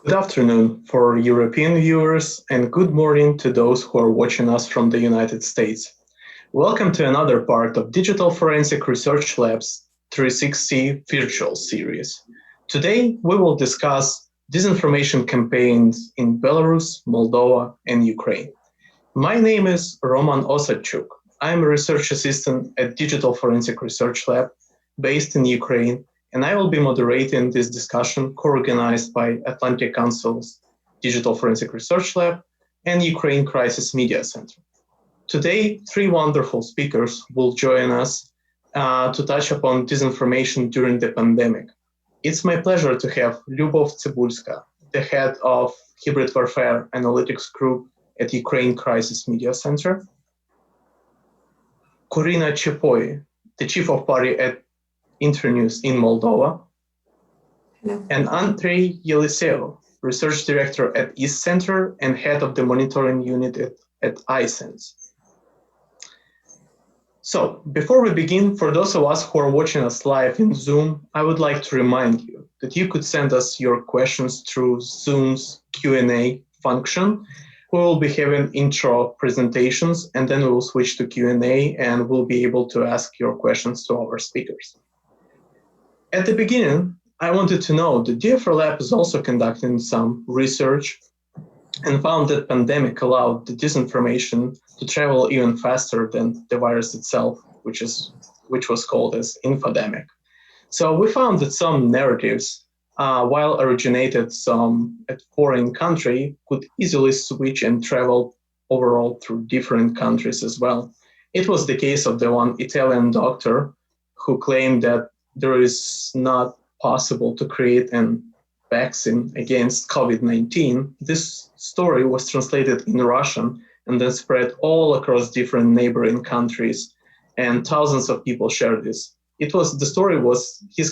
Good afternoon for European viewers and good morning to those who are watching us from the United States. Welcome to another part of Digital Forensic Research Lab's 360 virtual series. Today we will discuss disinformation campaigns in Belarus, Moldova and Ukraine. My name is Roman Osadchuk. I am a research assistant at Digital Forensic Research Lab based in Ukraine, and I will be moderating this discussion co-organized by Atlantic Council's Digital Forensic Research Lab and Ukraine Crisis Media Center. Today, three wonderful speakers will join us to touch upon disinformation during the pandemic. It's my pleasure to have Lyubov Cybulska, the head of Hybrid Warfare Analytics Group at Ukraine Crisis Media Center, Corina Chepoi, the chief of party at Internews in Moldova, Hello. and Andrei Yeliseu, research director at East Center and head of the monitoring unit at iSense. So, before we begin, for those of us who are watching us live in Zoom, I would like to remind you that you could send us your questions through Zoom's Q&A function. We will be having intro presentations and then we will switch to Q&A and we'll be able to ask your questions to our speakers. At the beginning, I wanted to know that DFR Lab is also conducting some research and found that pandemic allowed the disinformation to travel even faster than the virus itself, which was called as infodemic. So we found that some narratives, while originated at foreign country, could easily switch and travel overall through different countries as well. It was the case of the one Italian doctor who claimed that there is not possible to create an vaccine against COVID-19. This story was translated in Russian and then spread all across different neighboring countries, and thousands of people shared this. His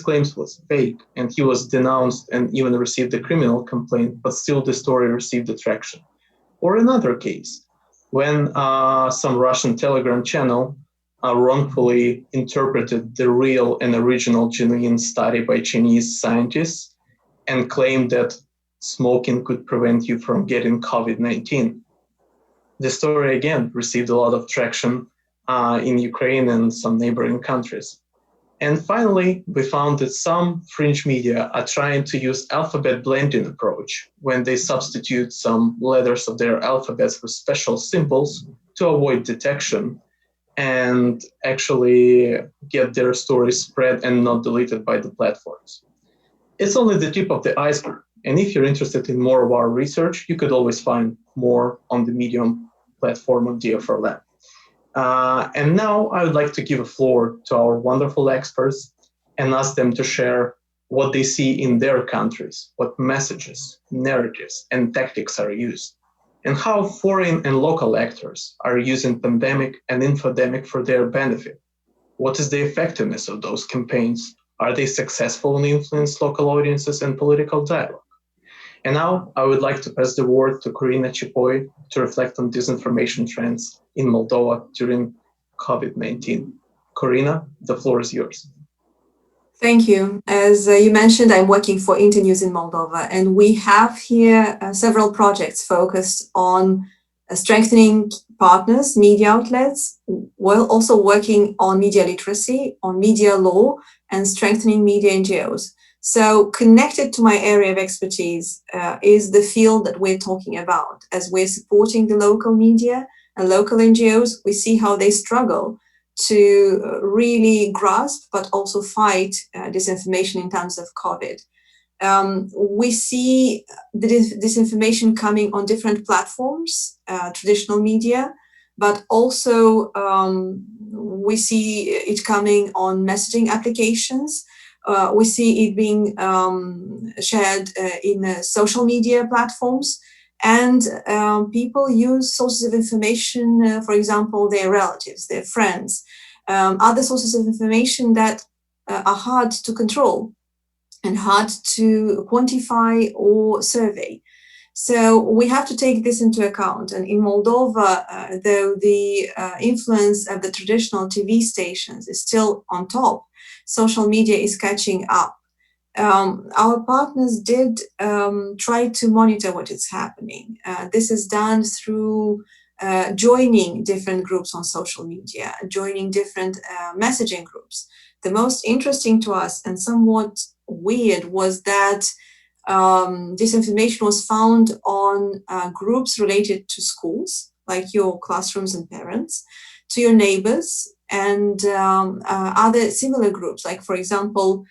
claims was fake, and he was denounced and even received a criminal complaint, but still the story received attraction. Or another case, when some Russian Telegram channel wrongfully interpreted the real and original genuine study by Chinese scientists and claimed that smoking could prevent you from getting COVID-19. The story again received a lot of traction in Ukraine and some neighboring countries. And finally, we found that some fringe media are trying to use alphabet blending approach when they substitute some letters of their alphabets with special symbols to avoid detection and actually get their stories spread and not deleted by the platforms. It's only the tip of the iceberg. And if you're interested in more of our research, you could always find more on the Medium platform of DFR Lab. And now I would like to give a floor to our wonderful experts and ask them to share what they see in their countries, what messages, narratives, and tactics are used, and how foreign and local actors are using pandemic and infodemic for their benefit. What is the effectiveness of those campaigns? Are they successful in influencing local audiences and political dialogue? And now I would like to pass the word to Corina Chepoi to reflect on disinformation trends in Moldova during COVID-19. Corina, the floor is yours. Thank you. As you mentioned, I'm working for Internews in Moldova, and we have here several projects focused on strengthening partners, media outlets, while also working on media literacy, on media law, and strengthening media NGOs. So connected to my area of expertise is the field that we're talking about. As we're supporting the local media and local NGOs, we see how they struggle to really grasp but also fight disinformation in terms of COVID. We see the disinformation coming on different platforms, traditional media, but also we see it coming on messaging applications. We see it being shared in social media platforms, and people use sources of information, for example, their relatives, their friends, other sources of information that are hard to control and hard to quantify or survey. So we have to take this into account. And in Moldova, though the influence of the traditional TV stations is still on top, social media is catching up. our partners did try to monitor what is happening. This is done through joining different groups on social media, joining different messaging groups. The most interesting to us and somewhat weird was that disinformation was found on groups related to schools, like your classrooms and parents, to your neighbors, and other similar groups, like, for example,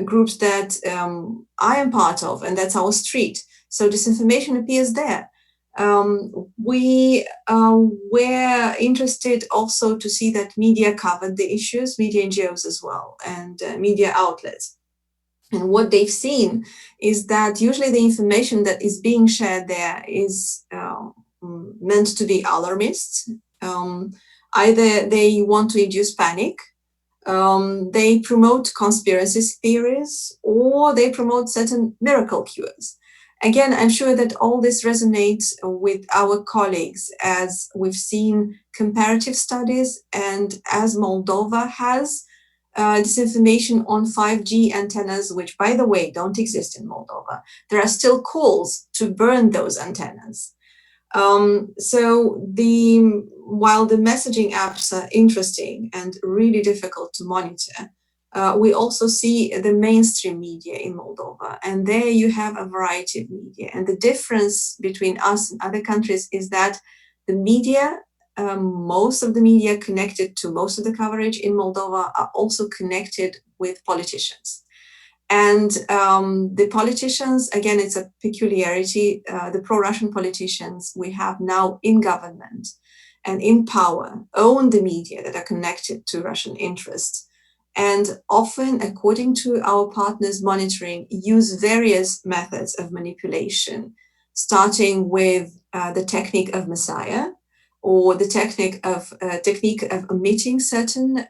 groups that I am part of, and that's our street. So disinformation appears there. We were interested also to see that media covered the issues, media NGOs as well, and media outlets. And what they've seen is that usually the information that is being shared there is meant to be alarmist. Either they want to induce panic, they promote conspiracy theories, or they promote certain miracle cures. Again, I'm sure that all this resonates with our colleagues, as we've seen comparative studies, and as Moldova has disinformation on 5G antennas, which, by the way, don't exist in Moldova. There are still calls to burn those antennas. While the messaging apps are interesting and really difficult to monitor, we also see the mainstream media in Moldova, and there you have a variety of media. And the difference between us and other countries is that the media, most of the media connected to most of the coverage in Moldova, are also connected with politicians. And the politicians, again, it's a peculiarity, the pro-Russian politicians we have now in government and in power own the media that are connected to Russian interests. And often, according to our partners' monitoring, use various methods of manipulation, starting with the technique of Messiah, or the technique of omitting certain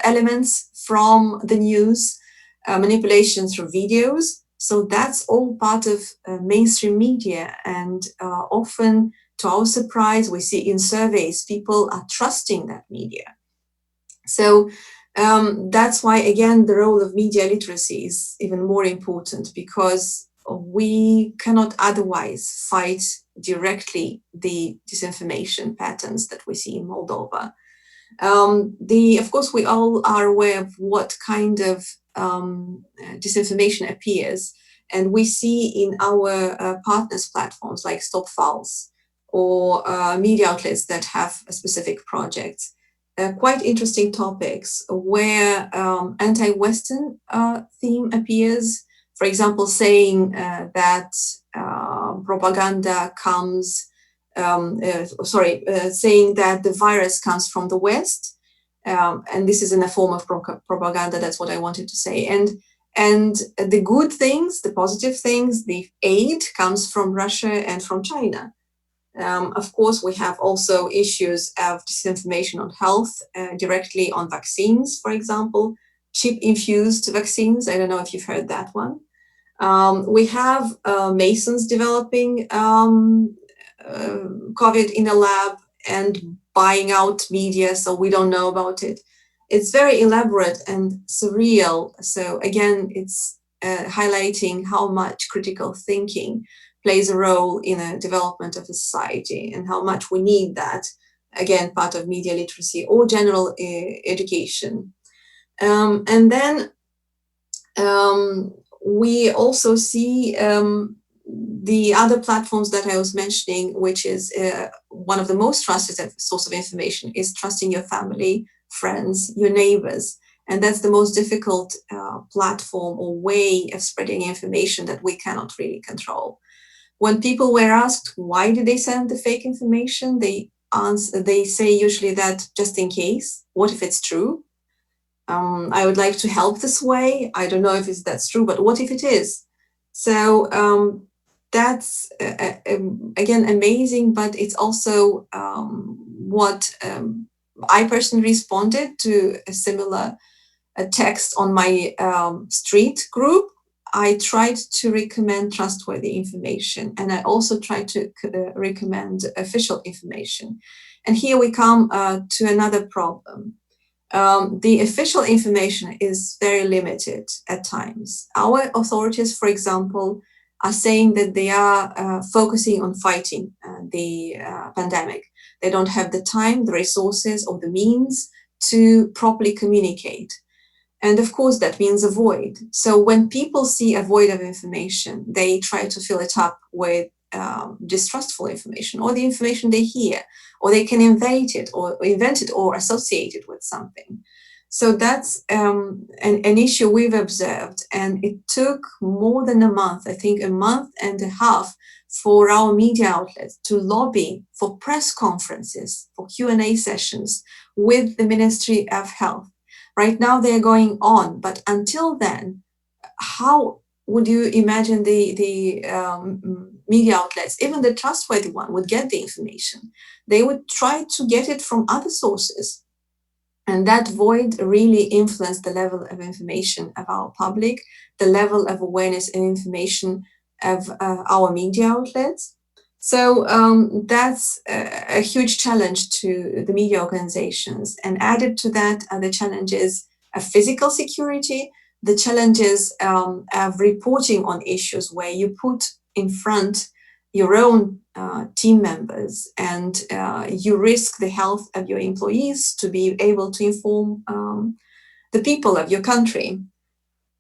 elements from the news, manipulation through videos. So that's all part of mainstream media. And often, to our surprise, we see in surveys people are trusting that media. So that's why, again, the role of media literacy is even more important, because we cannot otherwise fight directly the disinformation patterns that we see in Moldova. Of course, we all are aware of what kind of disinformation appears, and we see in our partners' platforms like Stop Files or media outlets that have a specific project, quite interesting topics where anti-Western theme appears. For example, saying that propaganda comes. Saying that the virus comes from the West, and this is in a form of propaganda. That's what I wanted to say. And the good things, the positive things, the aid comes from Russia and from China. Of course, we have also issues of disinformation on health, directly on vaccines, for example, chip-infused vaccines. I don't know if you've heard that one. We have Masons developing COVID in a lab and buying out media, so we don't know about it. It's very elaborate and surreal. So again, it's highlighting how much critical thinking plays a role in the development of a society, and how much we need that, again, part of media literacy or general education. And then we also see the other platforms that I was mentioning, which is one of the most trusted source of information, is trusting your family, friends, your neighbors. And that's the most difficult platform or way of spreading information that we cannot really control. When people were asked why did they send the fake information, they say usually that just in case, what if it's true? I would like to help this way. I don't know if that's true, but what if it is? So that's, again, amazing, but it's also what I personally responded to a similar text on my street group. I tried to recommend trustworthy information, and I also tried to recommend official information. And here we come to another problem. the official information is very limited at times. Our authorities, for example, are saying that they are focusing on fighting the pandemic. They don't have the time, the resources, or the means to properly communicate. And of course, that means a void. So when people see a void of information, they try to fill it up with distrustful information, or the information they hear, or they can invent it or associate it with something. So that's an issue we've observed, and it took more than a month, I think a month and a half, for our media outlets to lobby for press conferences, for Q&A sessions with the Ministry of Health. Right now they're going on, but until then, how would you imagine the media outlets, even the trustworthy one, would get the information? They would try to get it from other sources. And that void really influenced the level of information of our public, the level of awareness and information of our media outlets. So that's a huge challenge to the media organizations. And added to that are the challenges of physical security, the challenges of reporting on issues where you put in front your own team members, and you risk the health of your employees to be able to inform the people of your country.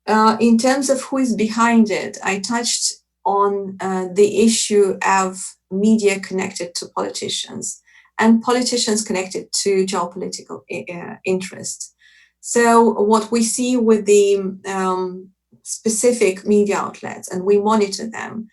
In terms of who is behind it, I touched on the issue of media connected to politicians and politicians connected to geopolitical interests. So what we see with the specific media outlets, and we monitor them,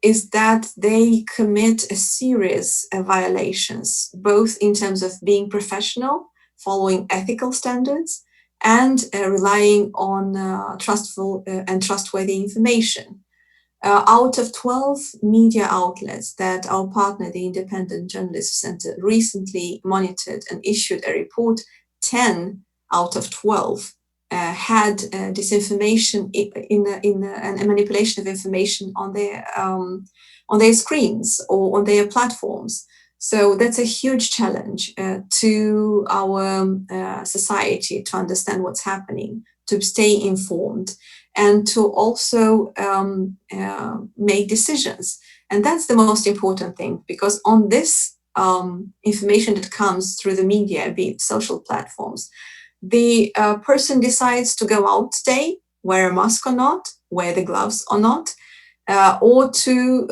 is that they commit a series of violations, both in terms of being professional, following ethical standards, and relying on trustful and trustworthy information. Out of 12 media outlets that our partner, the Independent Journalism Center, recently monitored and issued a report, 10 out of 12 had disinformation and manipulation of information on their screens or on their platforms. So that's a huge challenge to our society to understand what's happening, to stay informed, and to also make decisions. And that's the most important thing, because on this information that comes through the media, be it social platforms, the person decides to go out today, wear a mask or not, wear the gloves or not, or to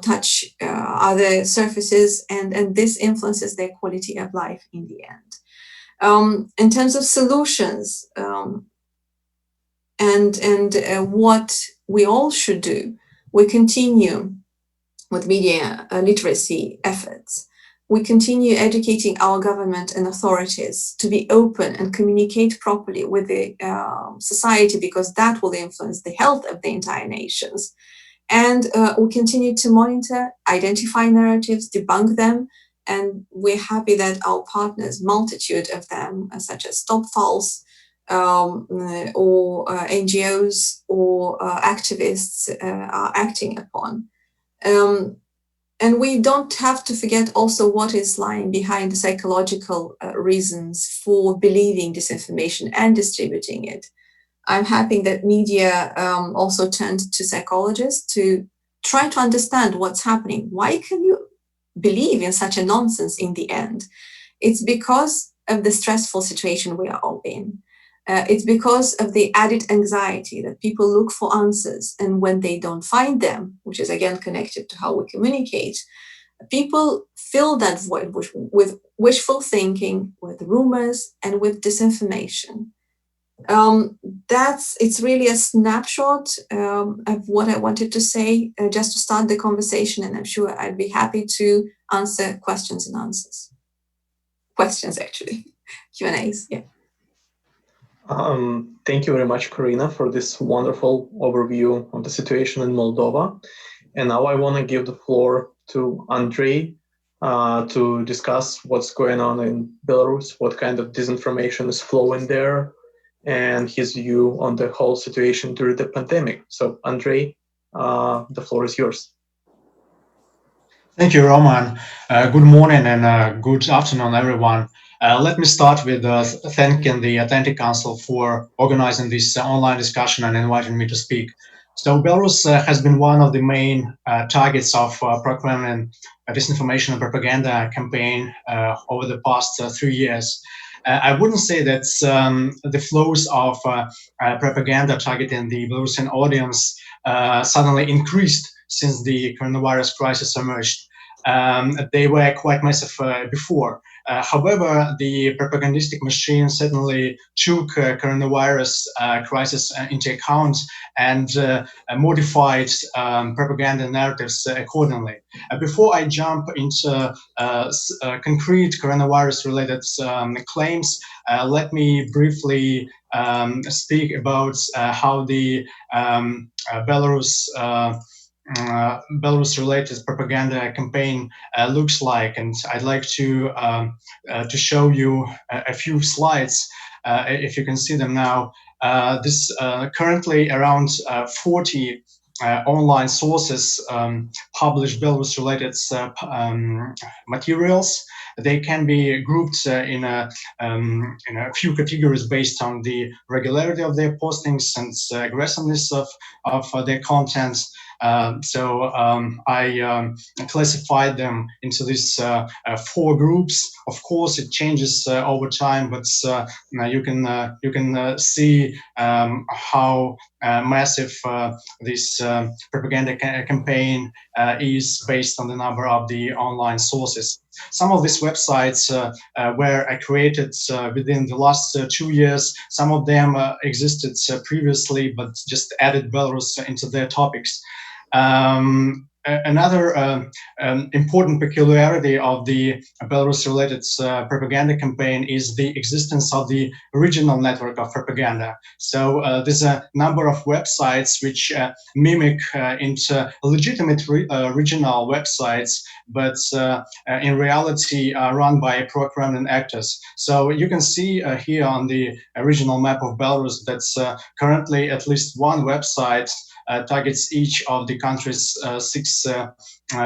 touch other surfaces, and this influences their quality of life in the end. In terms of solutions and what we all should do, we continue with media literacy efforts. We continue educating our government and authorities to be open and communicate properly with the society, because that will influence the health of the entire nations. And we continue to monitor, identify narratives, debunk them, and we're happy that our partners, multitude of them, such as Stop False, or NGOs or activists, are acting upon. And we don't have to forget also what is lying behind the psychological reasons for believing disinformation and distributing it. I'm happy that media also turned to psychologists to try to understand what's happening. Why can you believe in such a nonsense in the end? It's because of the stressful situation we are all in. It's because of the added anxiety that people look for answers, and when they don't find them, which is again connected to how we communicate, people fill that void with wishful thinking, with rumors, and with disinformation. It's really a snapshot of what I wanted to say, just to start the conversation, and I'm sure I'd be happy to answer questions and answers. Questions, actually. Q&As, yeah. Thank you very much, Karina, for this wonderful overview of the situation in Moldova. And now I want to give the floor to Andrei to discuss what's going on in Belarus, what kind of disinformation is flowing there, and his view on the whole situation during the pandemic. So, Andrei, the floor is yours. Thank you, Roman. Good morning and good afternoon, everyone. Let me start with thanking the Atlantic Council for organizing this online discussion and inviting me to speak. So Belarus has been one of the main targets of pro-Kremlin disinformation and propaganda campaign over the past 3 years. I wouldn't say that the flows of propaganda targeting the Belarusian audience suddenly increased since the coronavirus crisis emerged. They were quite massive before. However, the propagandistic machine certainly took coronavirus crisis into account and modified propaganda narratives accordingly. Before I jump into concrete coronavirus-related claims, let me briefly speak about how the Belarus Belarus-related propaganda campaign looks like, and I'd like to show you a few slides, if you can see them now. This currently around 40 online sources publish Belarus-related materials. They can be grouped in a few categories based on the regularity of their postings and aggressiveness of their contents. I classified them into these four groups. Of course, it changes over time, but you can see how massive this propaganda campaign is based on the number of the online sources. Some of these websites were created within the last 2 years. Some of them existed previously, but just added Belarus into their topics. Another important peculiarity of the Belarus-related propaganda campaign is the existence of the regional network of propaganda. So there's a number of websites which mimic into legitimate regional websites, but in reality are run by pro-Kremlin actors. So you can see here on the regional map of Belarus that's currently at least one website targets each of the country's six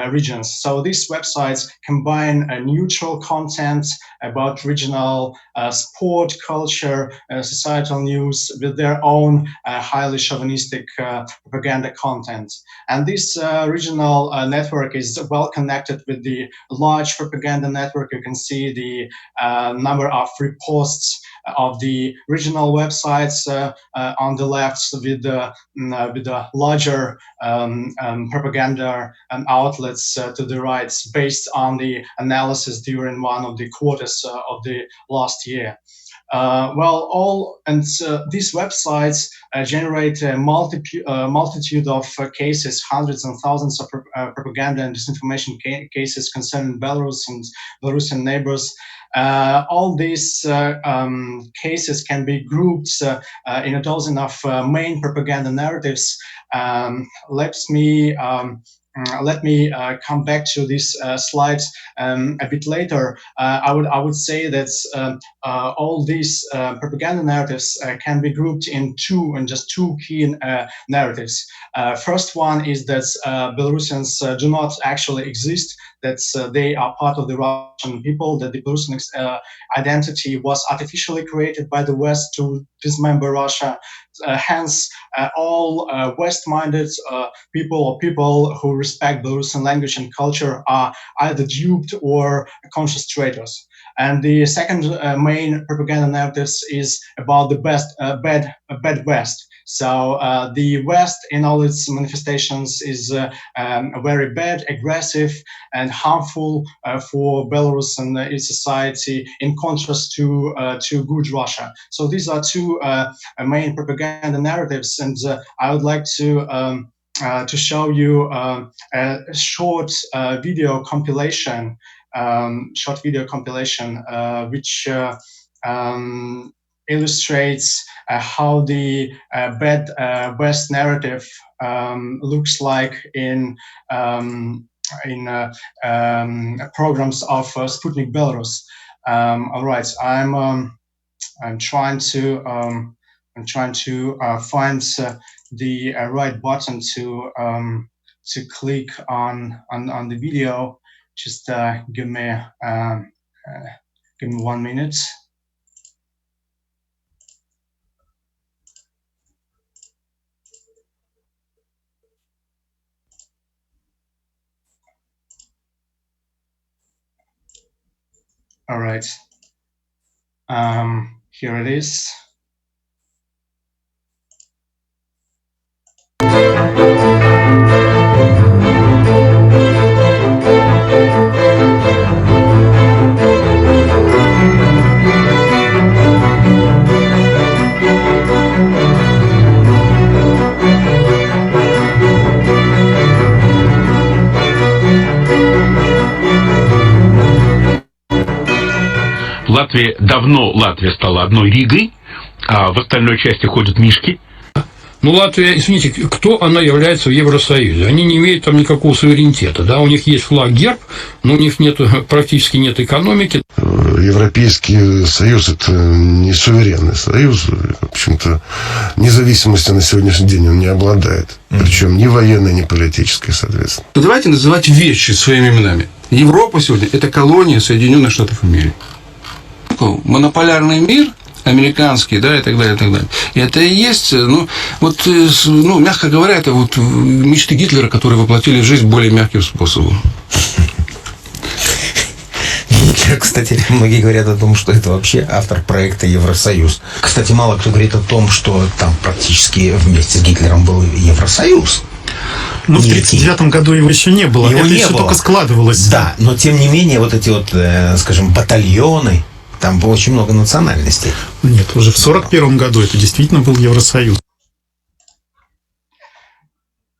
regions. So these websites combine neutral content about regional sport, culture, societal news with their own highly chauvinistic propaganda content. And this regional network is well connected with the large propaganda network. You can see the number of reposts of the regional websites on the left with the larger propaganda outlets to the right, based on the analysis during one of the quarters of the last year. These websites generate a multitude of cases, hundreds and thousands of propaganda and disinformation cases concerning Belarus and Belarusian neighbors. All these cases can be grouped in a dozen of main propaganda narratives. Let me come back to these slides a bit later. I would say that all these propaganda narratives can be grouped in just two key narratives. First one is that Belarusians do not actually exist, that they are part of the Russian people, that the Belarusian identity was artificially created by the West to dismember Russia. Hence, all West-minded people or people who respect Belarusian language and culture are either duped or conscious traitors. And the second main propaganda narrative is about the bad West. So the West, in all its manifestations, is very bad, aggressive, and harmful for Belarus and its society, in contrast to good Russia. So these are two main propaganda narratives, and I would like to show you a short video compilation, which illustrates how the bad West narrative looks like in programs of Sputnik Belarus. All right, I'm trying to find the right button to click on the video. Just give me Give me 1 minute. All right. Here it is. Латвия стала одной Ригой, а в остальной части ходят мишки. Ну, Латвия, извините, кто она является в Евросоюзе? Они не имеют там никакого суверенитета, да, у них есть флаг, герб, но у них практически нет экономики. Европейский Союз – это не суверенный союз, в общем-то, независимости на сегодняшний день он не обладает, причем ни военной, ни политической, соответственно. Давайте называть вещи своими именами. Европа сегодня – это колония Соединенных Штатов Америки. Монополярный мир американский, да, и так далее, и так далее. И это и есть, мягко говоря, это вот мечты Гитлера, которые воплотили в жизнь более мягким способом. Кстати, многие говорят о том, что это вообще автор проекта Евросоюз. Кстати, мало кто говорит о том, что там практически вместе с Гитлером был Евросоюз. Ну, в 1939 году его еще не было. Это еще только складывалось. Да, но тем не менее, вот эти вот, скажем, батальоны, там было очень много национальностей. Нет, уже в 1941 году это действительно был Евросоюз.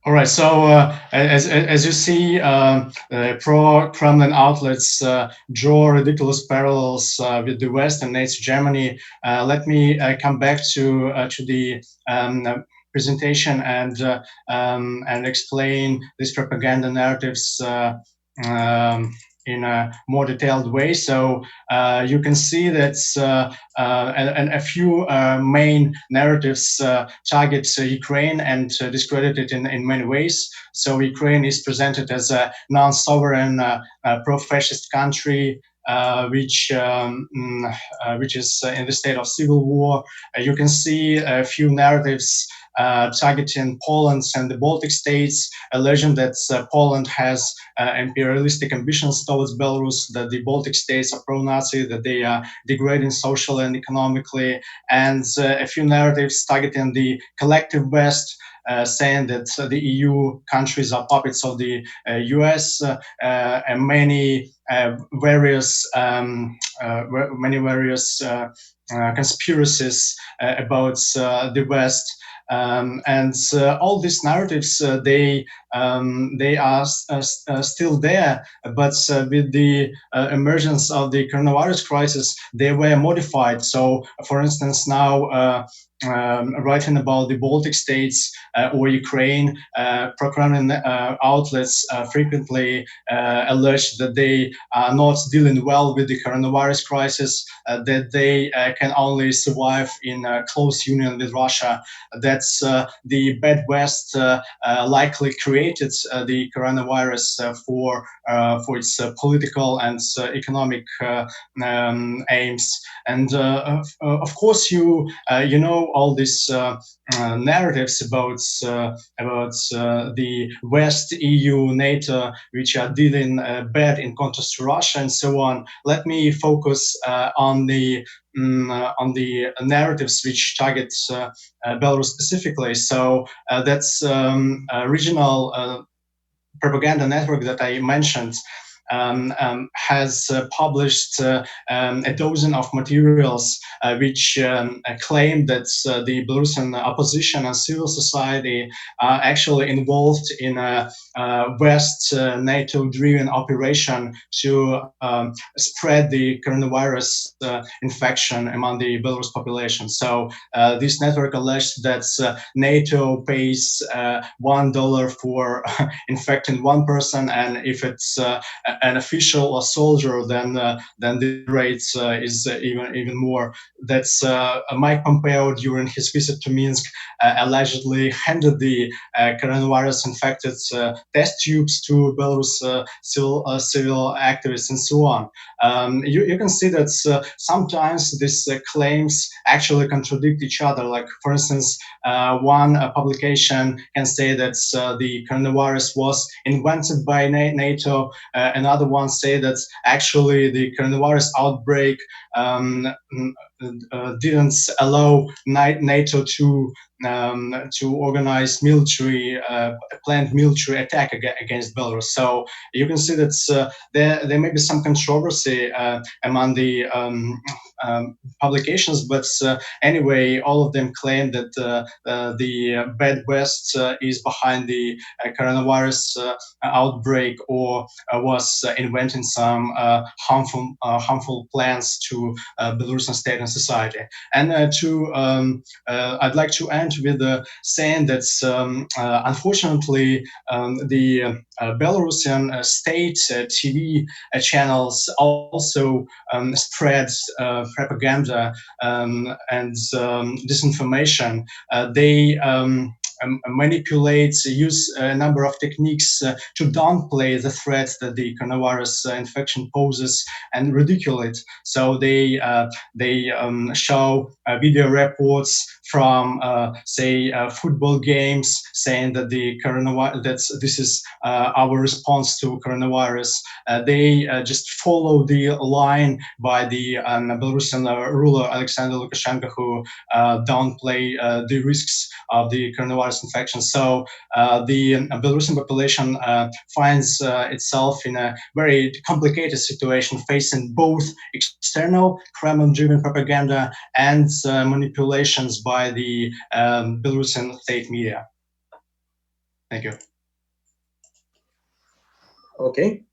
All right. So as you see, pro-Kremlin outlets draw ridiculous parallels with the West and Nazi Germany. Let me come back to the presentation and explain these propaganda narratives in a more detailed way. So you can see that a few main narratives target Ukraine and discredit it in many ways. So Ukraine is presented as a non-sovereign, pro-fascist country, which is in the state of civil war. You can see a few narratives targeting Poland and the Baltic states, alleging that Poland has imperialistic ambitions towards Belarus, that the Baltic states are pro-Nazi, that they are degrading socially and economically, and a few narratives targeting the collective West, saying that the EU countries are puppets of the US, and many various conspiracies about the West. And all these narratives, they are still there, but with the emergence of the coronavirus crisis, they were modified. So, for instance, now writing about the Baltic states or Ukraine, pro-Kremlin outlets frequently allege that they are not dealing well with the coronavirus crisis, that they can only survive in close union with Russia, that the bad West likely created the coronavirus for its political and economic aims. And of course, you know all these narratives about the West, EU, NATO, which are dealing bad in contrast to Russia and so on. Let me focus on the narratives which target Belarus specifically. So that's a regional propaganda network that I mentioned. Has published a dozen of materials which claim that the Belarusian opposition and civil society are actually involved in a West NATO-driven operation to spread the coronavirus infection among the Belarus population. So this network alleged that NATO pays $1 for infecting one person, and if it's an official soldier, then the rate is even more. That's Mike Pompeo, during his visit to Minsk, allegedly handed the coronavirus-infected test tubes to Belarus civil activists and so on. You can see that sometimes these claims actually contradict each other. Like, for instance, one publication can say that the coronavirus was invented by NATO. Another one say that actually the coronavirus outbreak didn't allow NATO to organize planned military attack against Belarus. So you can see that there may be some controversy among the publications, but anyway, all of them claim that the Bad West is behind the coronavirus outbreak, or was inventing some harmful plans to Belarusian state and society. And I'd like to end with saying that unfortunately the Belarusian state TV channels also spread propaganda and disinformation. They manipulate, use a number of techniques to downplay the threat that the coronavirus infection poses and ridicule it. So they show video reports from, say, football games, saying that that this is our response to coronavirus. They just follow the line by the Belarusian ruler Alexander Lukashenko, who downplay the risks of the coronavirus infection. So the Belarusian population finds itself in a very complicated situation, facing both external Kremlin-driven propaganda and manipulations by the Belarusian state media. Thank you. Okay,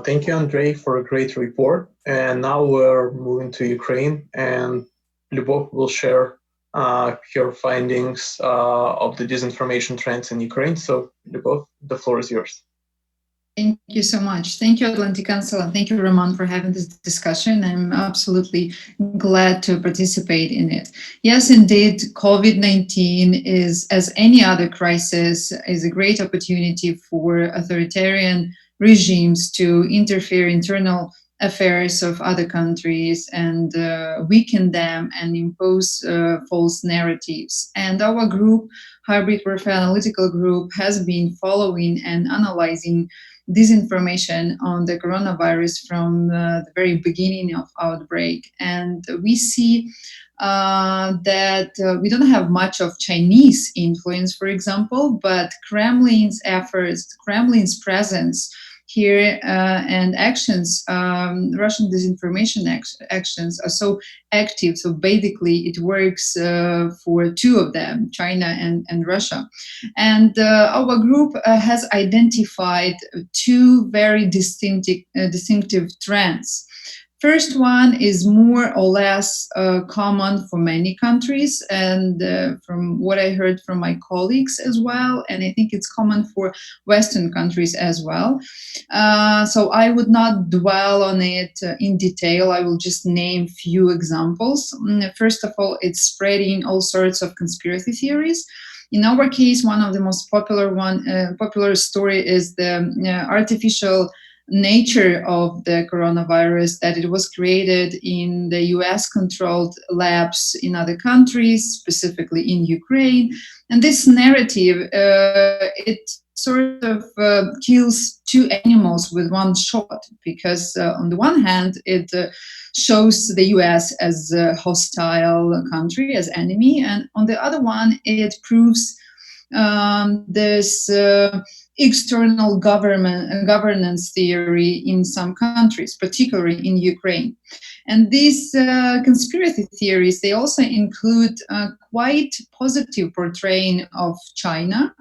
thank you, Andrei, for a great report. And now we're moving to Ukraine, and Lyubov will share her findings of the disinformation trends in Ukraine. So, Lyubov, the floor is yours. Thank you so much. Thank you, Atlantic Council, and thank you, Roman, for having this discussion. I'm absolutely glad to participate in it. Yes, indeed, COVID-19 is, as any other crisis, is a great opportunity for authoritarian regimes to interfere in internal affairs of other countries and weaken them and impose false narratives. And our group, Hybrid Warfare Analytical Group, has been following and analyzing disinformation on the coronavirus from the very beginning of outbreak. And we see that we don't have much of Chinese influence, for example, but Kremlin's efforts, Kremlin's presence here and actions, Russian disinformation actions are so active. So basically it works for two of them, China and Russia. And our group has identified two very distinctive trends. First one is more or less common for many countries, and from what I heard from my colleagues as well, and I think it's common for Western countries as well. So I would not dwell on it in detail. I will just name few examples. First of all, it's spreading all sorts of conspiracy theories. In our case, one of the most popular story is the artificial nature of the coronavirus, that it was created in the US-controlled labs in other countries, specifically in Ukraine. And this narrative, it sort of kills two animals with one shot, because on the one hand, it shows the US as a hostile country, as enemy, and on the other one, it proves this external governance theory in some countries, particularly in Ukraine. And these conspiracy theories, they also include quite positive portraying of China.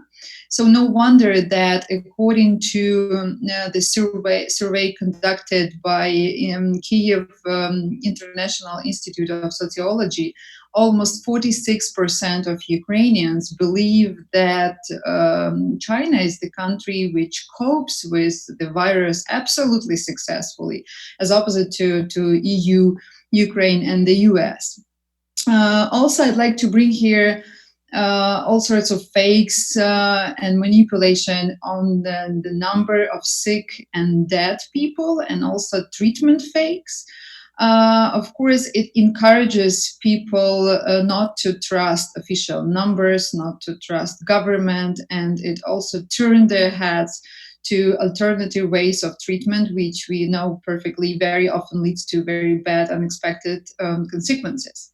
So no wonder that according to the survey conducted by Kiev International Institute of Sociology, almost 46% of Ukrainians believe that China is the country which copes with the virus absolutely successfully, as opposite to EU, Ukraine, and the US. Also, I'd like to bring here all sorts of fakes and manipulation on the number of sick and dead people, and also treatment fakes. Of course, it encourages people not to trust official numbers, not to trust government, and it also turned their heads to alternative ways of treatment, which we know perfectly very often leads to very bad, unexpected consequences.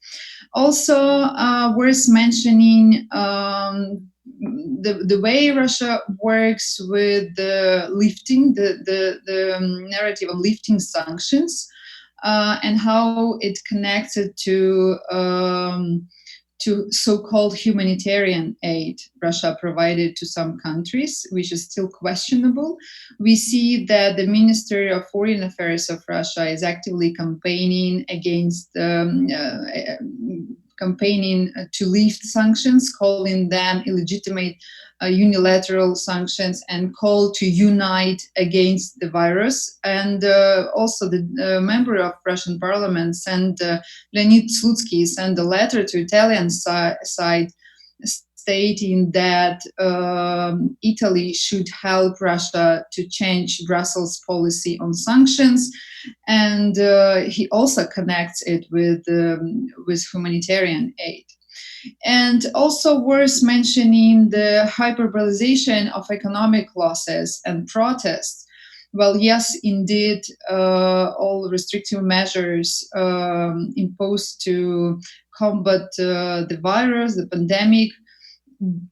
Also, worth mentioning the way Russia works with the lifting, the narrative of lifting sanctions, and how it connected to so-called humanitarian aid Russia provided to some countries, which is still questionable. We see that the Ministry of Foreign Affairs of Russia is actively campaigning against campaigning to lift sanctions, calling them illegitimate unilateral sanctions, and call to unite against the virus. And also the member of Russian parliament, Leonid Slutsky, sent a letter to Italian side stating that Italy should help Russia to change Brussels' policy on sanctions, and he also connects it with humanitarian aid. And also worth mentioning the hyperbolization of economic losses and protests. Well, yes, indeed, all restrictive measures imposed to combat the virus, the pandemic,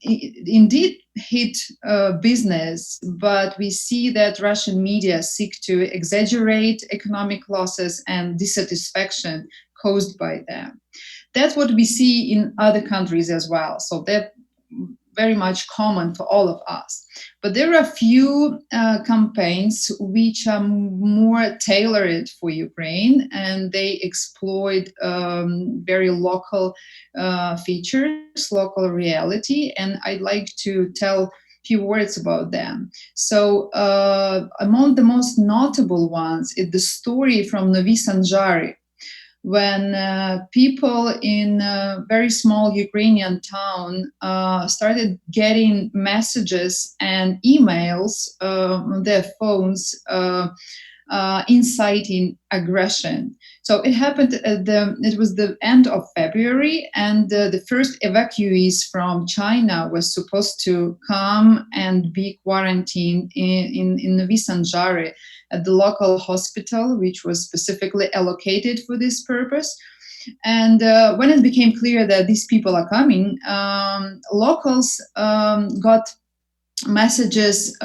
indeed hit business, but we see that Russian media seek to exaggerate economic losses and dissatisfaction caused by them. That's what we see in other countries as well. So that's very much common for all of us. But there are a few campaigns which are more tailored for Ukraine, and they exploit very local features, local reality, and I'd like to tell a few words about them. So among the most notable ones is the story from Novi Sanzhary, when people in a very small Ukrainian town started getting messages and emails on their phones inciting aggression. So it happened it was the end of February, and the first evacuees from China were supposed to come and be quarantined in Novi Sanzhary at the local hospital, which was specifically allocated for this purpose. And when it became clear that these people are coming, locals got messages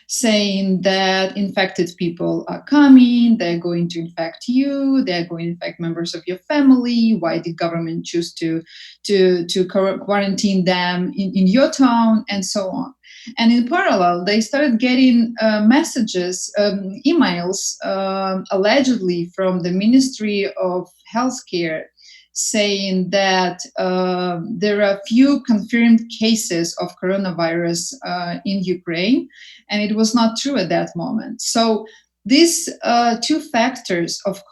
saying that infected people are coming, they're going to infect you, they're going to infect members of your family, why did government choose to quarantine them in your town, and so on. And in parallel, they started getting messages, emails, allegedly from the Ministry of Healthcare, saying that there are few confirmed cases of coronavirus in Ukraine, and it was not true at that moment. So these two factors, of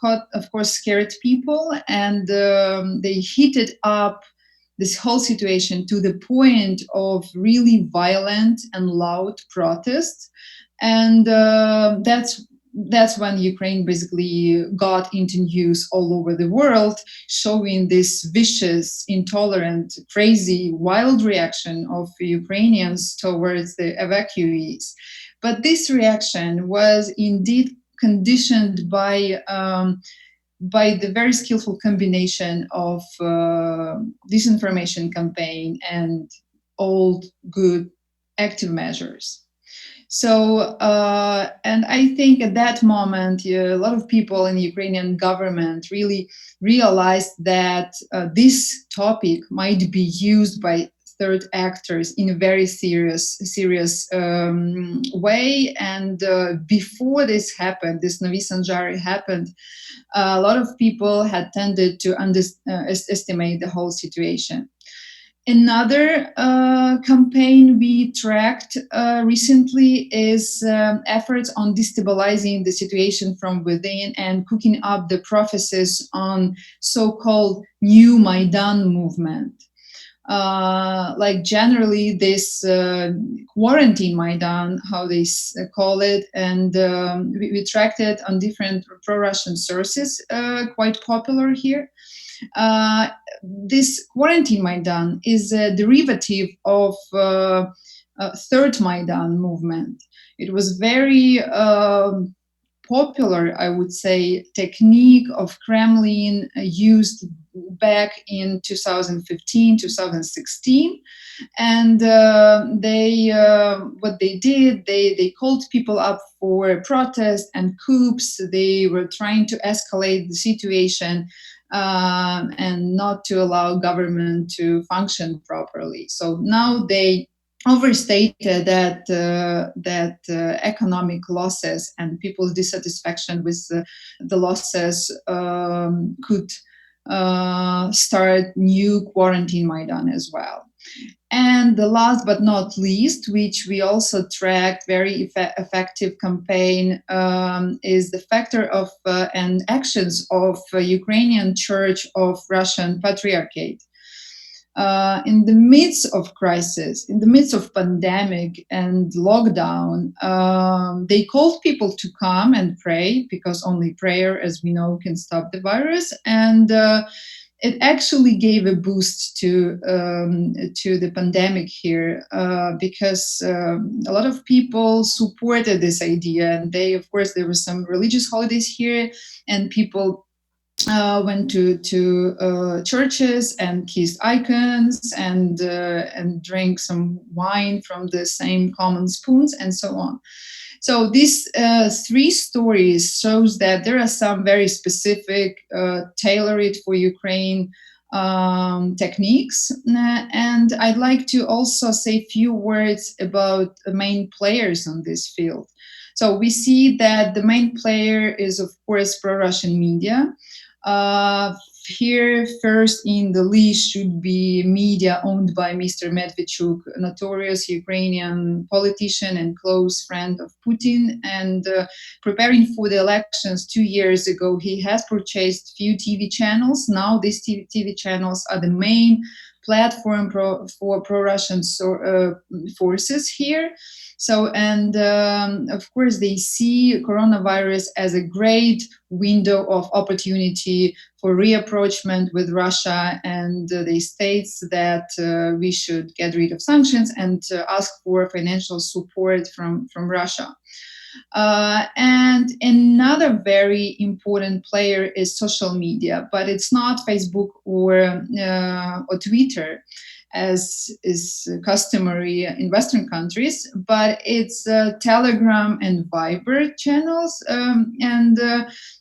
course, scared people, and they heated up this whole situation to the point of really violent and loud protests. And that's when Ukraine basically got into news all over the world, showing this vicious, intolerant, crazy, wild reaction of Ukrainians towards the evacuees. But this reaction was indeed conditioned by the very skillful combination of disinformation campaign and old, good, active measures. So, and I think at that moment, a lot of people in the Ukrainian government really realized that this topic might be used by third actors in a very serious way. And before this happened, this Novi Sanjari happened, a lot of people had tended to estimate the whole situation. Another campaign we tracked recently is efforts on destabilizing the situation from within and cooking up the prophecies on so-called new Maidan movement. Like generally this quarantine Maidan, how they call it, and we tracked it on different pro-Russian sources, quite popular here. This quarantine Maidan is a derivative of third Maidan movement. It was very popular, I would say, technique of Kremlin used back in 2015, 2016. And what they did, they called people up for protest and coups. They were trying to escalate the situation and not to allow government to function properly. So now they overstated that economic losses and people's dissatisfaction with the losses could start new quarantine Maidan as well. And the last but not least, which we also tracked, very effective campaign, is the factor of and actions of Ukrainian Church of Russian Patriarchate. In the midst of crisis, in the midst of pandemic and lockdown, they called people to come and pray, because only prayer, as we know, can stop the virus. And it actually gave a boost to the pandemic here, because a lot of people supported this idea. And of course, there were some religious holidays here, and people went to churches and kissed icons and drank some wine from the same common spoons and so on. So these three stories shows that there are some very specific, tailored for Ukraine techniques. And I'd like to also say a few words about the main players on this field. So we see that the main player is, of course, pro-Russian media. Here, first in the list should be media owned by Mr. Medvedchuk, a notorious Ukrainian politician and close friend of Putin. And preparing for the elections 2 years ago, he has purchased few TV channels. Now these TV channels are the main platform for pro-Russian forces here. So, and of course, they see coronavirus as a great window of opportunity for reapproachment with Russia, and they state that we should get rid of sanctions and ask for financial support from Russia. And another very important player is social media, but it's not Facebook or Twitter, as is customary in Western countries, but it's Telegram and Viber channels. And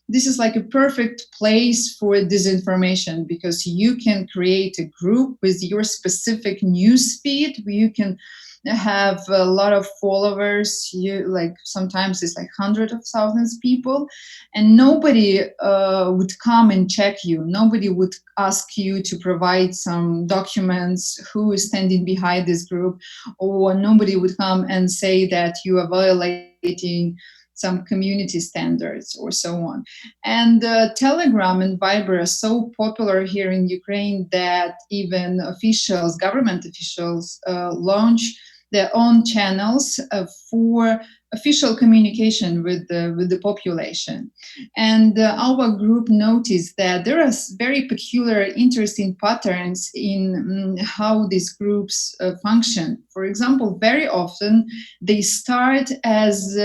this is like a perfect place for disinformation, because you can create a group with your specific news feed where you can have a lot of followers. You like sometimes it's like hundreds of thousands of people, and nobody would come and check you. Nobody would ask you to provide some documents who is standing behind this group, or nobody would come and say that you are violating some community standards or so on. And Telegram and Viber are so popular here in Ukraine that even officials, government officials, launch their own channels for official communication with the population. And our group noticed that there are very peculiar, interesting patterns in how these groups function. For example, very often they start as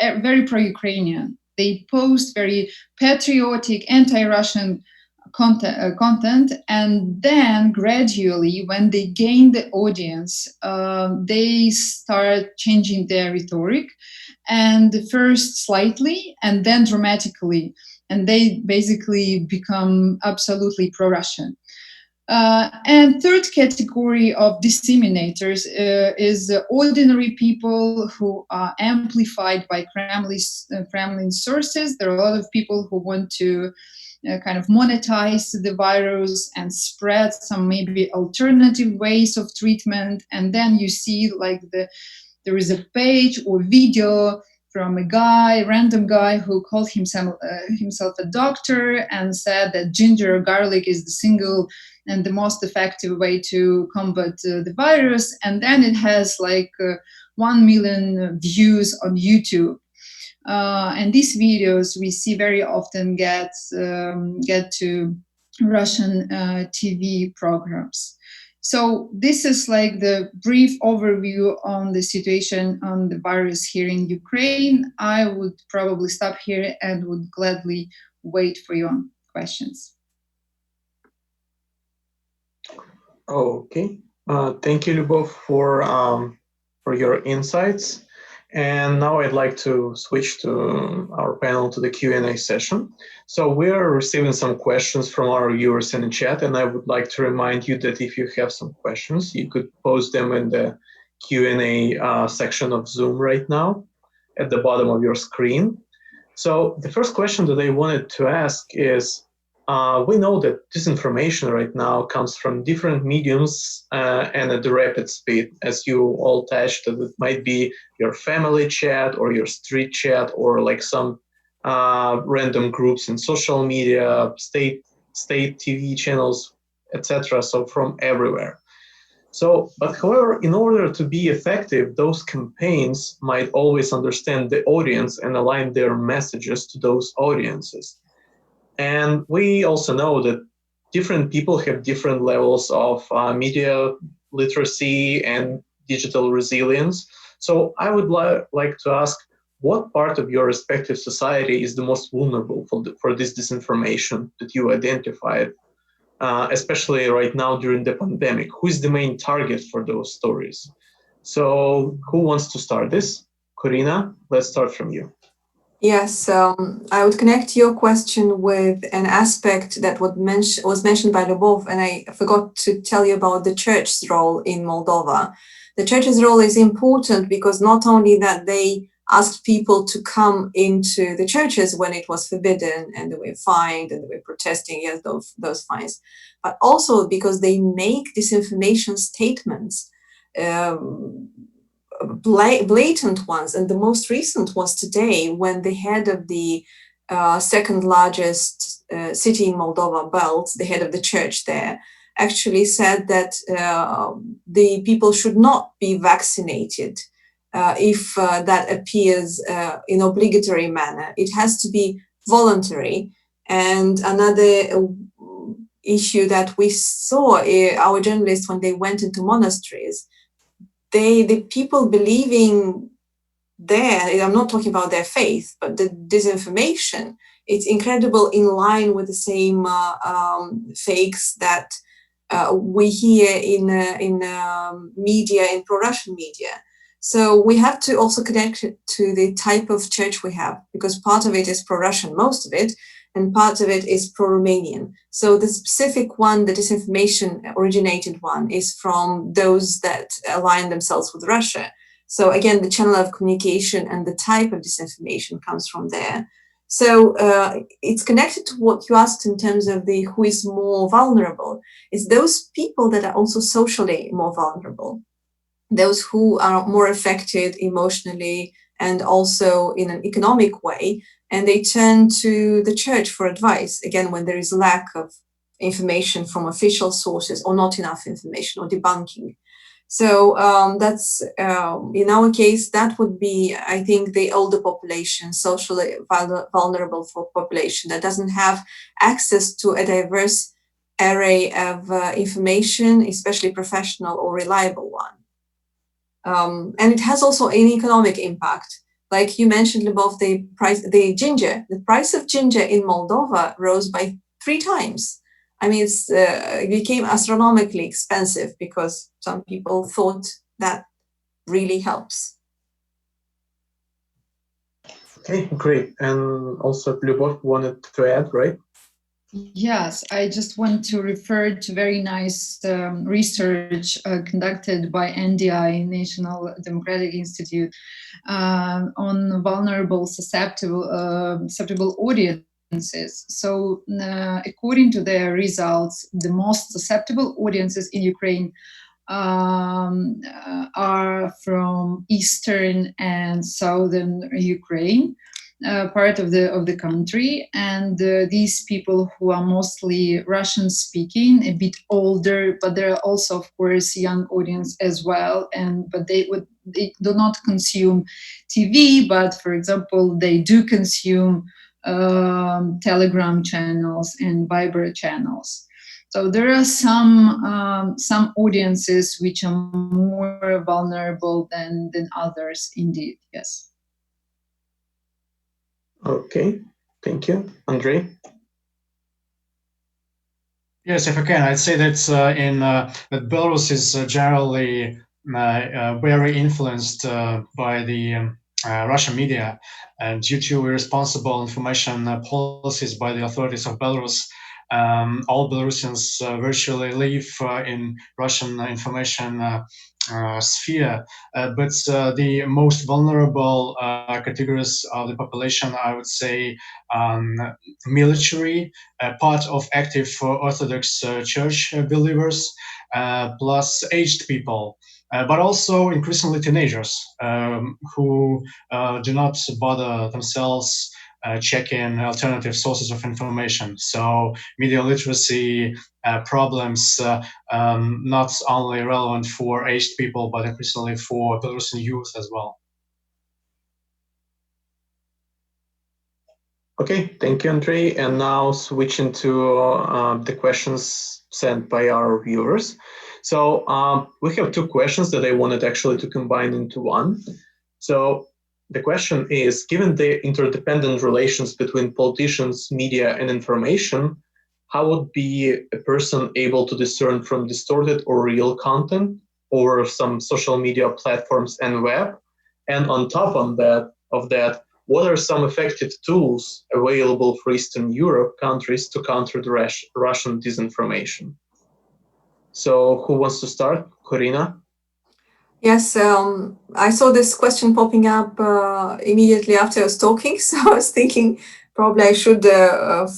very pro-Ukrainian. They post very patriotic, anti-Russian content, and then gradually, when they gain the audience, they start changing their rhetoric, and first slightly and then dramatically, and they basically become absolutely pro-Russian. And third category of disseminators is ordinary people who are amplified by Kremlin sources. There are a lot of people who want to kind of monetize the virus and spread some maybe alternative ways of treatment. And then you see like there is a page or video from a random guy who called himself a doctor and said that ginger or garlic is the single and the most effective way to combat the virus. And then it has like 1 million views on YouTube. And these videos we see very often get to Russian TV programs. So this is like the brief overview on the situation on the virus here in Ukraine. I would probably stop here and would gladly wait for your questions. Okay. Thank you, Lyubov, for your insights. And now I'd like to switch to our panel, to the Q&A session. So we are receiving some questions from our viewers in the chat, and I would like to remind you that if you have some questions, you could post them in the Q&A section of Zoom right now at the bottom of your screen. So the first question that I wanted to ask is, we know that disinformation right now comes from different mediums and at a rapid speed, as you all touched. That it might be your family chat or your street chat or like some random groups in social media, state TV channels, etc. So from everywhere. So, but however, in order to be effective, those campaigns might always understand the audience and align their messages to those audiences. And we also know that different people have different levels of media literacy and digital resilience. So I would like to ask, what part of your respective society is the most vulnerable for this disinformation that you identified, especially right now during the pandemic? Who is the main target for those stories? So who wants to start this? Corina, let's start from you. Yes, I would connect your question with an aspect that was mentioned by Lyubov, and I forgot to tell you about the church's role in Moldova. The church's role is important because not only that they asked people to come into the churches when it was forbidden and they were fined and they were protesting against those fines, but also because they make disinformation statements, blatant ones. And the most recent was today when the head of the second largest city in Moldova, Belt, the head of the church there, actually said that the people should not be vaccinated if that appears in obligatory manner. It has to be voluntary. And another issue that we saw, our journalists, when they went into monasteries, the people believing there, I'm not talking about their faith, but the disinformation, it's incredible, in line with the same fakes that we hear in media, in pro-Russian media. So we have to also connect it to the type of church we have, because part of it is pro-Russian, most of it, and part of it is pro-Romanian. So the specific one, the disinformation originated one, is from those that align themselves with Russia. So again, the channel of communication and the type of disinformation comes from there. So it's connected to what you asked in terms of who is more vulnerable. It's those people that are also socially more vulnerable, those who are more affected emotionally and also in an economic way, and they turn to the church for advice, again, when there is lack of information from official sources or not enough information or debunking. So that's, in our case, that would be, I think, the older population, socially vulnerable population that doesn't have access to a diverse array of information, especially professional or reliable one. And it has also an economic impact. Like you mentioned, Lyubov, the price of ginger in Moldova rose by 3 times. I mean, it became astronomically expensive because some people thought that really helps. Okay, great. And also Lyubov wanted to add, right? Yes, I just want to refer to very nice research conducted by NDI, National Democratic Institute, on vulnerable, susceptible audiences. So, according to their results, the most susceptible audiences in Ukraine are from eastern and southern Ukraine. Part of the country, and these people who are mostly Russian speaking, a bit older, but there are also, of course, young audience as well. But they do not consume TV, but for example, they do consume Telegram channels and Viber channels. So there are some audiences which are more vulnerable than others. Indeed, yes. Okay, thank you. Andrei? Yes, if I can, I'd say that that Belarus is generally very influenced by the Russian media, and due to irresponsible information policies by the authorities of Belarus, all Belarusians virtually live in Russian information sphere. But the most vulnerable categories of the population, I would say, military, part of active Orthodox Church believers, plus aged people. But also increasingly teenagers who do not bother themselves checking alternative sources of information. So media literacy problems not only relevant for aged people, but increasingly for Belarusian youth as well. Okay, thank you, Andrei. And now switching to the questions sent by our viewers. So we have two questions that I wanted actually to combine into one. So the question is, given the interdependent relations between politicians, media, and information, how would be a person able to discern from distorted or real content over some social media platforms and web? And on top of that, what are some effective tools available for Eastern Europe countries to counter the Russian disinformation? So who wants to start? Corina? Yes, I saw this question popping up immediately after I was talking, so I was thinking probably I should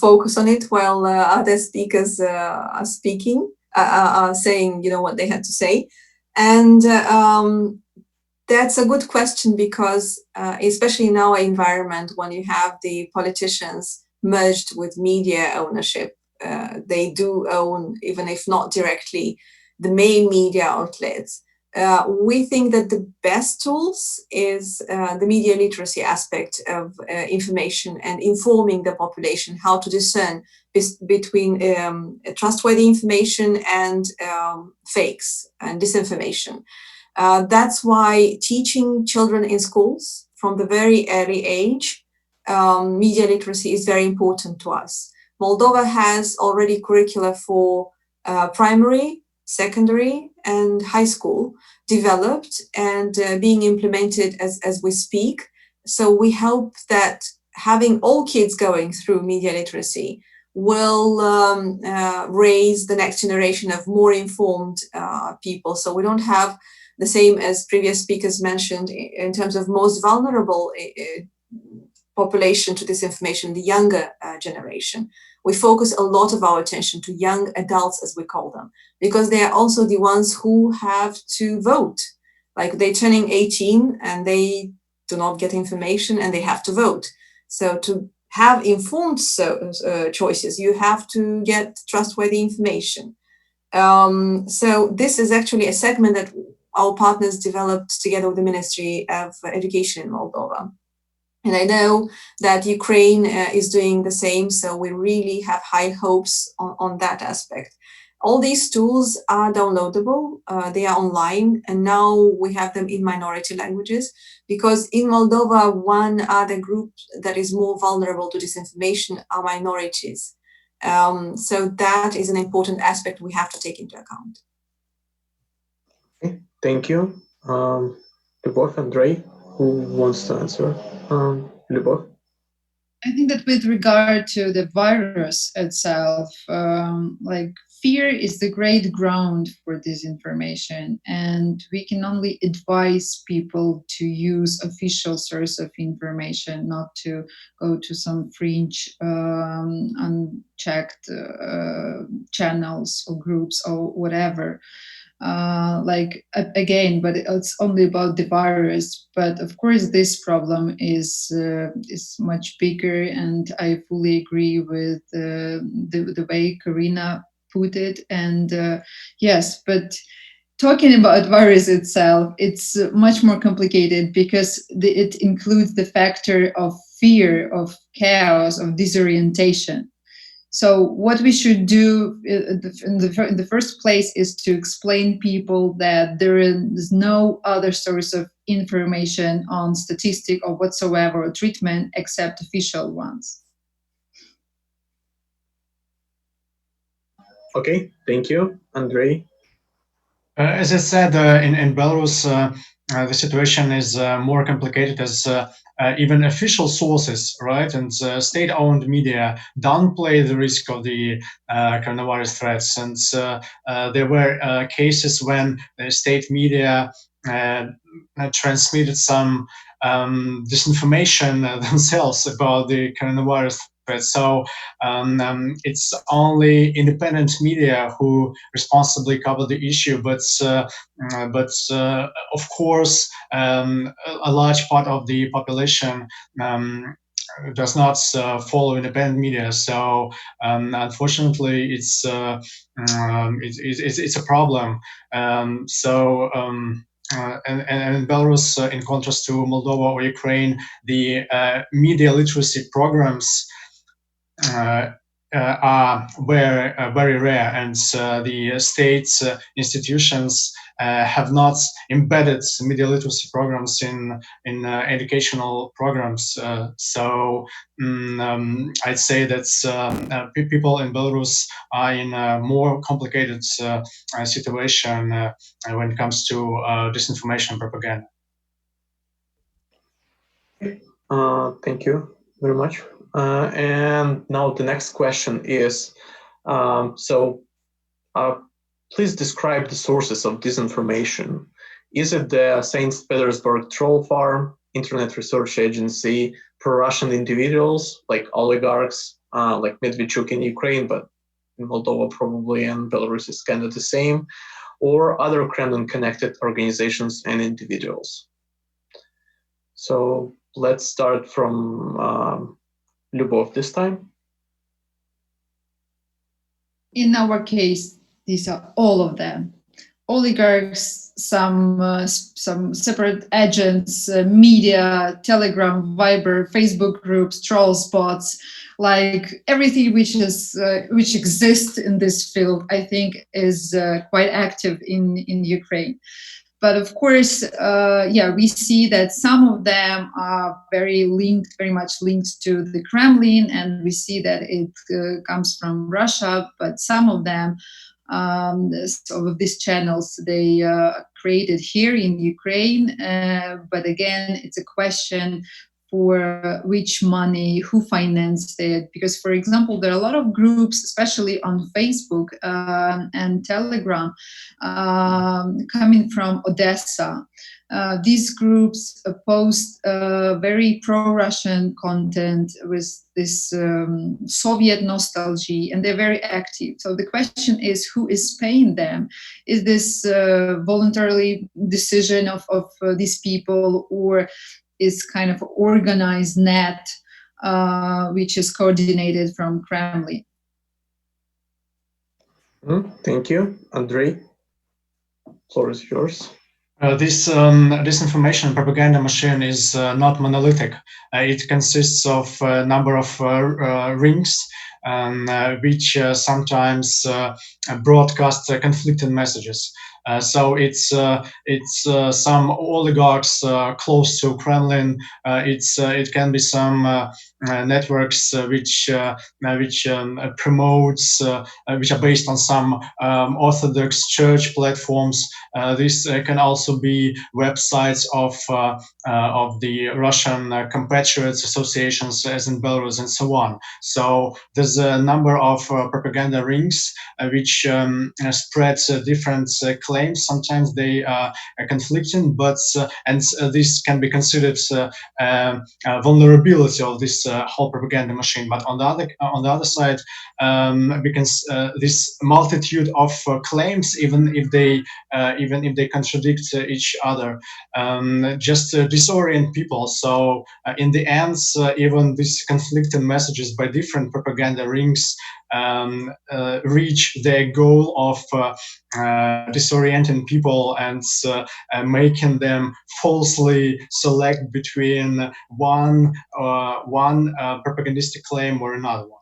focus on it while other speakers are speaking, are saying, what they had to say. And that's a good question because, especially in our environment, when you have the politicians merged with media ownership, they do own, even if not directly, the main media outlets. We think that the best tools is the media literacy aspect of information and informing the population how to discern between trustworthy information and fakes and disinformation. That's why teaching children in schools from the very early age, media literacy is very important to us. Moldova has already curricula for primary, secondary, and high school developed and being implemented as we speak. So we hope that having all kids going through media literacy will raise the next generation of more informed people. So we don't have the same as previous speakers mentioned in terms of most vulnerable population to disinformation, the younger generation. We focus a lot of our attention to young adults, as we call them, because they are also the ones who have to vote. Like they're turning 18 and they do not get information and they have to vote. So to have informed choices, you have to get trustworthy information. So this is actually a segment that our partners developed together with the Ministry of Education in Moldova. And I know that Ukraine is doing the same, so we really have high hopes on that aspect. All these tools are downloadable, they are online, and now we have them in minority languages, because in Moldova, one other group that is more vulnerable to disinformation are minorities. So that is an important aspect we have to take into account. Okay, thank you. Lyubov, Andrei, who wants to answer? Lyubov? I think that with regard to the virus itself, like fear is the great ground for disinformation, and we can only advise people to use official source of information, not to go to some fringe, unchecked channels or groups or whatever. Again, but it's only about the virus. But of course, this problem is much bigger, and I fully agree with the way Karina put it. And yes, but talking about virus itself, it's much more complicated because it includes the factor of fear, of chaos, of disorientation. So what we should do in the first place is to explain people that there is no other source of information on statistic or whatsoever or treatment except official ones. Okay, thank you. Andrei? As I said, in Belarus, the situation is more complicated as even official sources, right, and state-owned media downplay the risk of the coronavirus threats. And there were cases when the state media transmitted some disinformation themselves about the coronavirus threat. So it's only independent media who responsibly cover the issue, but of course, a large part of the population does not follow independent media. So unfortunately, it's a problem. And in Belarus, in contrast to Moldova or Ukraine, the media literacy programs are very rare, and the state institutions have not embedded media literacy programs in educational programs. So I'd say that people in Belarus are in a more complicated situation when it comes to disinformation and propaganda. Thank you very much. And now the next question is, please describe the sources of disinformation. Is it the St. Petersburg troll farm, Internet Research Agency, pro-Russian individuals like oligarchs, like Medvedchuk in Ukraine, but in Moldova probably, and Belarus is kind of the same, or other Kremlin-connected organizations and individuals? So let's start from Lyubov this time. In our case, these are all of them. Oligarchs, some separate agents, media, Telegram, Viber, Facebook groups, troll spots, like everything which exists in this field, I think is quite active in Ukraine. But of course, we see that some of them are very much linked to the Kremlin, and we see that it comes from Russia. But some of them, some of these channels, they created here in Ukraine. But again, it's a question for which money, who financed it. Because, for example, there are a lot of groups, especially on Facebook and Telegram, coming from Odessa. These groups post very pro-Russian content with this Soviet nostalgia, and they're very active. So the question is, who is paying them? Is this voluntarily decision of these people, or is kind of organized net which is coordinated from Kremlin? Thank you. Andrei, floor is yours. This disinformation propaganda machine is not monolithic. It consists of a number of rings which sometimes broadcast conflicting messages. So it's some oligarchs close to Kremlin. It can be some networks which promotes which are based on some Orthodox Church platforms. This can also be websites of the Russian compatriots associations, as in Belarus, and so on. So there's a number of propaganda rings which spreads different claims. Sometimes they are conflicting, but this can be considered vulnerability of this whole propaganda machine. But on the other side, because this multitude of claims, even if they contradict each other, just disorient people. So in the end, even these conflicting messages by different propaganda rings reach their goal of disorienting people and making them falsely select between one propagandistic claim or another one.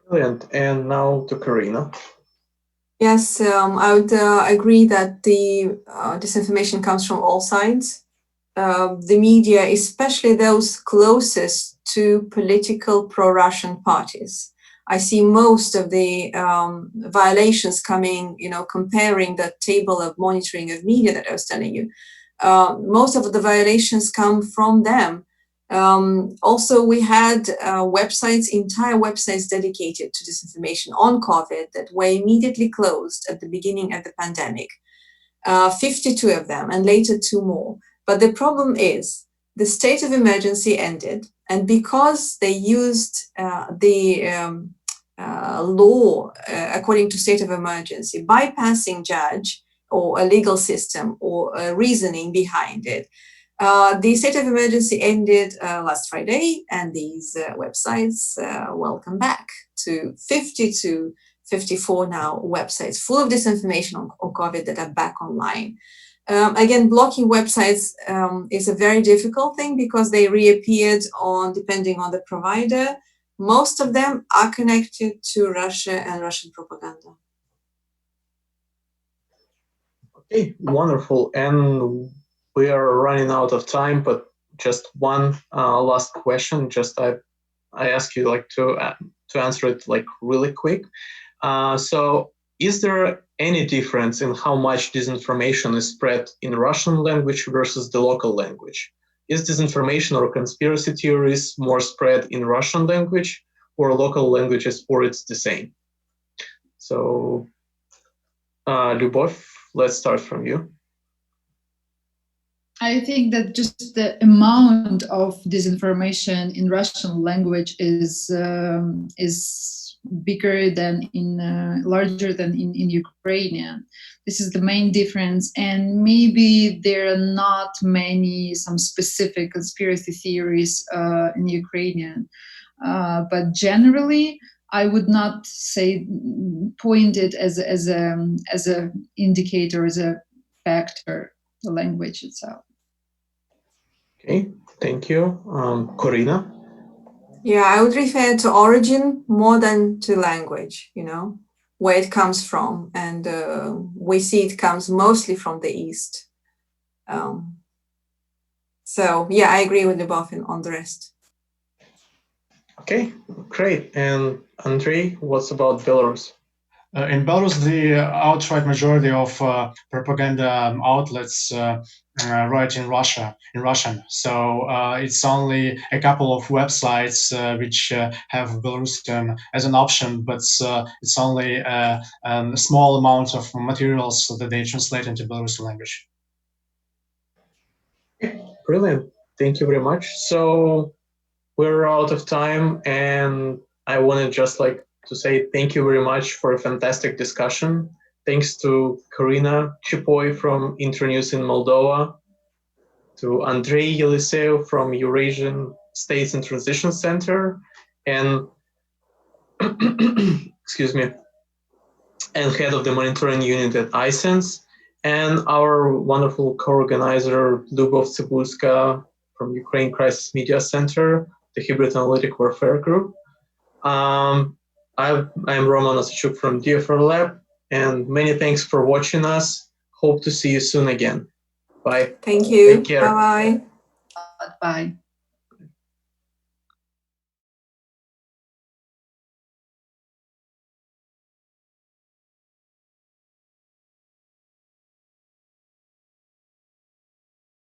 Brilliant. And now to Karina. Yes, I would agree that the disinformation comes from all sides. The media, especially those closest to political pro-Russian parties. I see most of the violations coming, comparing the table of monitoring of media that I was telling you. Most of the violations come from them. Also, we had entire websites dedicated to disinformation on COVID that were immediately closed at the beginning of the pandemic. 52 of them, and later 2 more. But the problem is the state of emergency ended, and because they used the law according to state of emergency, bypassing judge or a legal system or a reasoning behind it, the state of emergency ended last Friday, and these websites welcome back to 54 now websites full of disinformation on COVID that are back online. Again, blocking websites is a very difficult thing because they reappeared depending on the provider. Most of them are connected to Russia and Russian propaganda. Okay, wonderful. And we are running out of time, but just one last question. I ask you to answer it really quick. So is there any difference in how much disinformation is spread in Russian language versus the local language? Is disinformation or conspiracy theories more spread in Russian language or local languages, or it's the same? So, Lyubov, let's start from you. I think that just the amount of disinformation in Russian language is bigger than larger than in Ukrainian. This is the main difference, and maybe there are not some specific conspiracy theories in Ukrainian, but generally, I would not point it as a indicator, as a factor, the language itself. Okay, thank you. Corina? Yeah, I would refer to origin more than to language, where it comes from. And we see it comes mostly from the East. So, yeah, I agree with Lyubov on the rest. Okay, great. And Andrei, what's about Belarus? In Belarus, the outright majority of propaganda outlets write in Russian. So it's only a couple of websites which have Belarusian as an option, but it's only a small amount of materials that they translate into Belarusian language. Brilliant. Thank you very much. So we're out of time, and I want to just to say thank you very much for a fantastic discussion. Thanks to Karina Chipoy from Internews in Moldova, to Andrei Yeliseev from Eurasian States and Transition Center, and excuse me, and head of the monitoring unit at iSense, and our wonderful co-organizer Lyubov Cibulska from Ukraine Crisis Media Center, the Hybrid Analytic Warfare Group. I'm Roman Osachuk from DFR Lab, And many thanks for watching us. Hope to see you soon again. Bye. Thank you. Take care. Bye-bye. Bye.